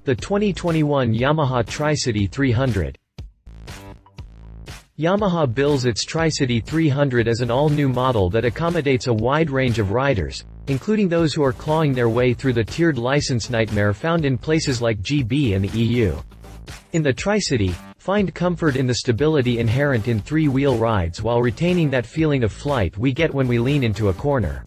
The 2021 Yamaha Tricity 300. Yamaha bills its Tricity 300 as an all-new model that accommodates a wide range of riders, including those who are clawing their way through the tiered license nightmare found in places like GB and the EU. In the Tricity, find comfort in the stability inherent in three-wheel rides while retaining that feeling of flight we get when we lean into a corner.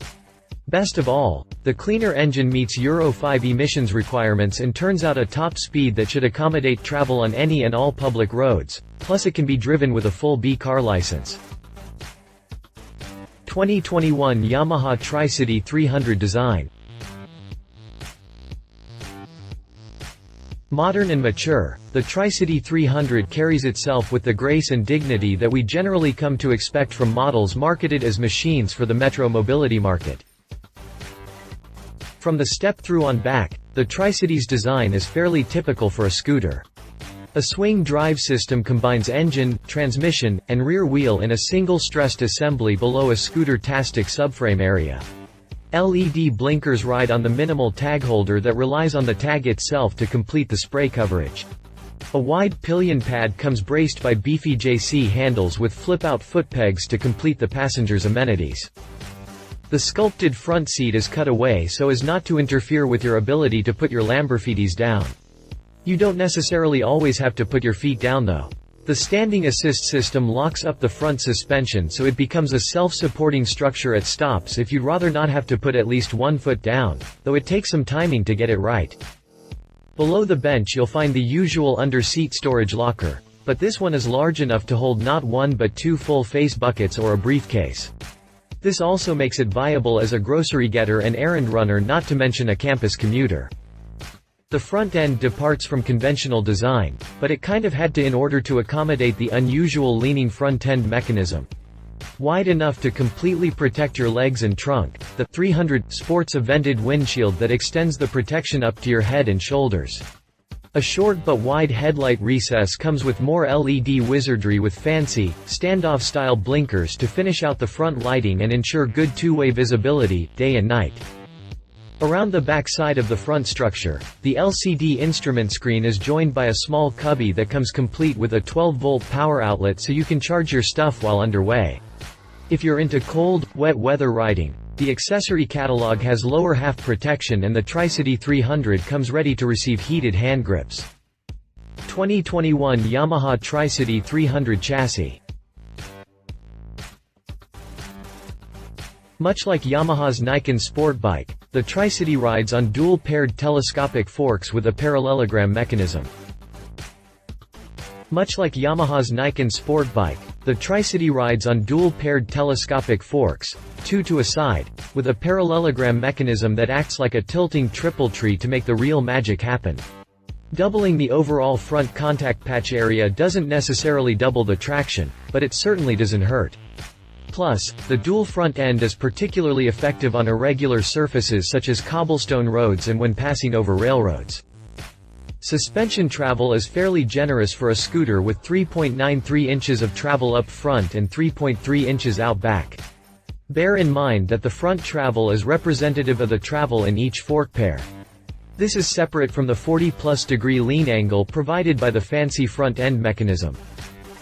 Best of all, the cleaner engine meets Euro 5 emissions requirements and turns out a top speed that should accommodate travel on any and all public roads, plus it can be driven with a full B car license. 2021 Yamaha Tricity 300 design. Modern and mature, the Tricity 300 carries itself with the grace and dignity that we generally come to expect from models marketed as machines for the metro mobility market. From the step-through on back, the Tricity's design is fairly typical for a scooter. A swing drive system combines engine, transmission, and rear wheel in a single stressed assembly below a scooter-tastic subframe area. LED blinkers ride on the minimal tag holder that relies on the tag itself to complete the spray coverage. A wide pillion pad comes braced by beefy JC handles with flip-out foot pegs to complete the passenger's amenities. The sculpted front seat is cut away so as not to interfere with your ability to put your Lamborghinis down. You don't necessarily always have to put your feet down though. The standing assist system locks up the front suspension so it becomes a self-supporting structure at stops if you'd rather not have to put at least one foot down, though it takes some timing to get it right. Below the bench you'll find the usual under-seat storage locker, but this one is large enough to hold not one but two full-face buckets or a briefcase. This also makes it viable as a grocery getter and errand runner, not to mention a campus commuter. The front end departs from conventional design, but it kind of had to in order to accommodate the unusual leaning front end mechanism. Wide enough to completely protect your legs and trunk, the 300 sports a vented windshield that extends the protection up to your head and shoulders. A short but wide headlight recess comes with more LED wizardry with fancy, standoff-style blinkers to finish out the front lighting and ensure good two-way visibility, day and night. Around the back side of the front structure, the LCD instrument screen is joined by a small cubby that comes complete with a 12-volt power outlet so you can charge your stuff while underway. If you're into cold, wet weather riding, the accessory catalog has lower half protection and the Tricity 300 comes ready to receive heated hand grips. 2021 Yamaha Tricity 300 chassis. Much like Yamaha's Nikon sport bike, the Tricity rides on dual-paired telescopic forks with a parallelogram mechanism. Much like Yamaha's Nikon sport bike, the Tricity rides on dual-paired telescopic forks, two to a side, with a parallelogram mechanism that acts like a tilting triple tree to make the real magic happen. Doubling the overall front contact patch area doesn't necessarily double the traction, but it certainly doesn't hurt. Plus, the dual front end is particularly effective on irregular surfaces such as cobblestone roads and when passing over railroads. Suspension travel is fairly generous for a scooter with 3.93 inches of travel up front and 3.3 inches out back. Bear in mind that the front travel is representative of the travel in each fork pair. This is separate from the 40+ degree lean angle provided by the fancy front end mechanism.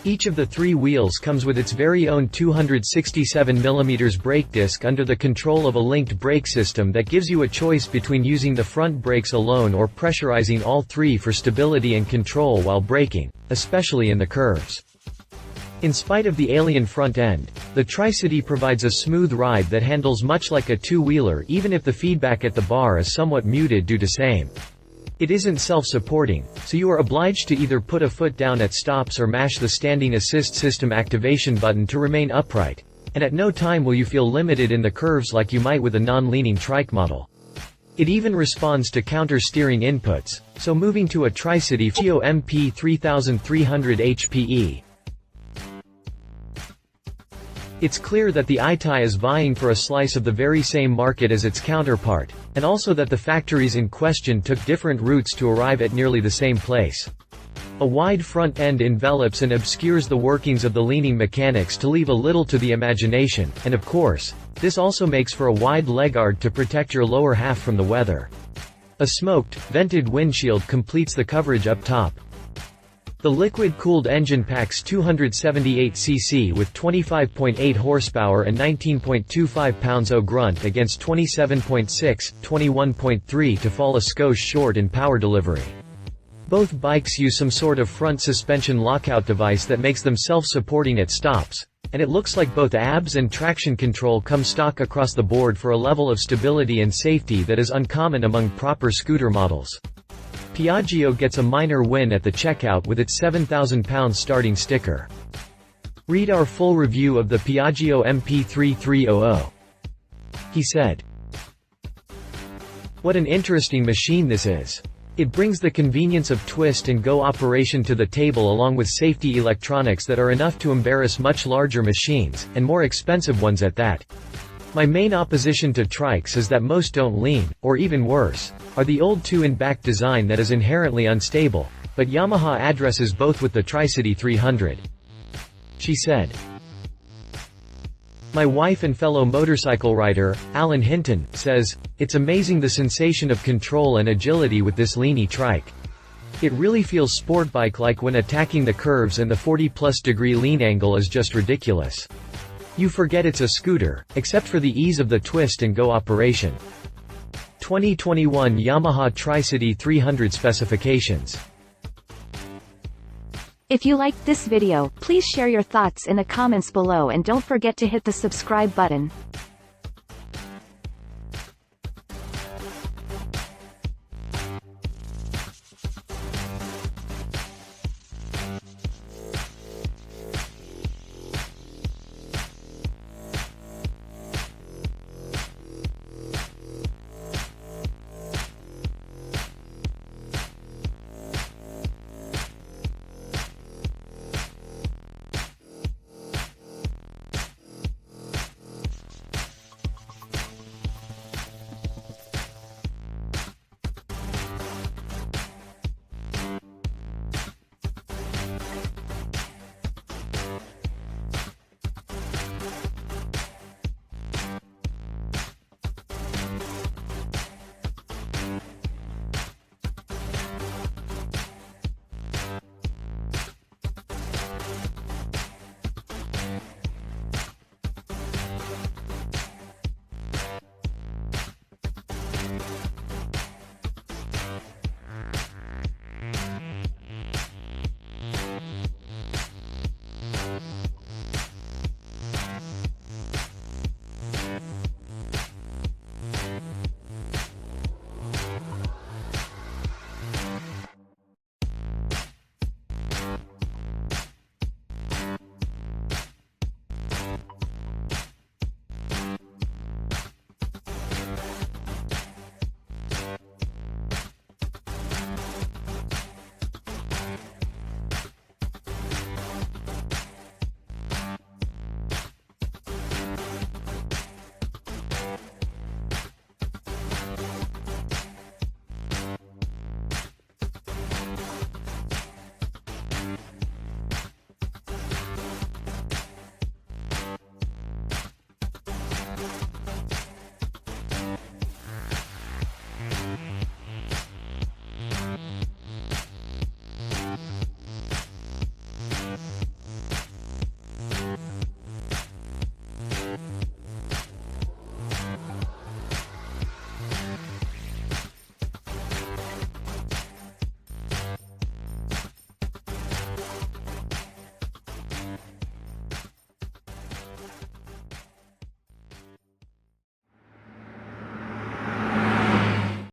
Each of the three wheels comes with its very own 267mm brake disc under the control of a linked brake system that gives you a choice between using the front brakes alone or pressurizing all three for stability and control while braking, especially in the curves. In spite of the alien front end, the Tricity provides a smooth ride that handles much like a two-wheeler even if the feedback at the bar is somewhat muted due to same. It isn't self-supporting, so you are obliged to either put a foot down at stops or mash the standing assist system activation button to remain upright, and at no time will you feel limited in the curves like you might with a non-leaning trike model. It even responds to counter-steering inputs, so moving to a Tricity FIO MP 3300 HPE. It's clear that the ITI is vying for a slice of the very same market as its counterpart, and also that the factories in question took different routes to arrive at nearly the same place. A wide front end envelops and obscures the workings of the leaning mechanics to leave a little to the imagination, and of course, this also makes for a wide legguard to protect your lower half from the weather. A smoked, vented windshield completes the coverage up top. The liquid-cooled engine packs 278 cc with 25.8 horsepower and 19.25 pounds-o grunt against 27.6, 21.3 to fall a skosh short in power delivery. Both bikes use some sort of front suspension lockout device that makes them self-supporting at stops, and it looks like both ABS and traction control come stock across the board for a level of stability and safety that is uncommon among proper scooter models. Piaggio gets a minor win at the checkout with its £7,000 starting sticker. Read our full review of the Piaggio MP3300. He said, "What an interesting machine this is. It brings the convenience of twist-and-go operation to the table along with safety electronics that are enough to embarrass much larger machines, and more expensive ones at that. My main opposition to trikes is that most don't lean, or even worse, are the old two-in-back design that is inherently unstable, but Yamaha addresses both with the Tricity 300. She said. My wife and fellow motorcycle rider, Alan Hinton, says, "It's amazing the sensation of control and agility with this leany trike. It really feels sport bike-like when attacking the curves, and the 40+ degree lean angle is just ridiculous. You forget it's a scooter, except for the ease of the twist-and-go operation." 2021 Yamaha Tricity 300 specifications. If you liked this video, please share your thoughts in the comments below and don't forget to hit the subscribe button.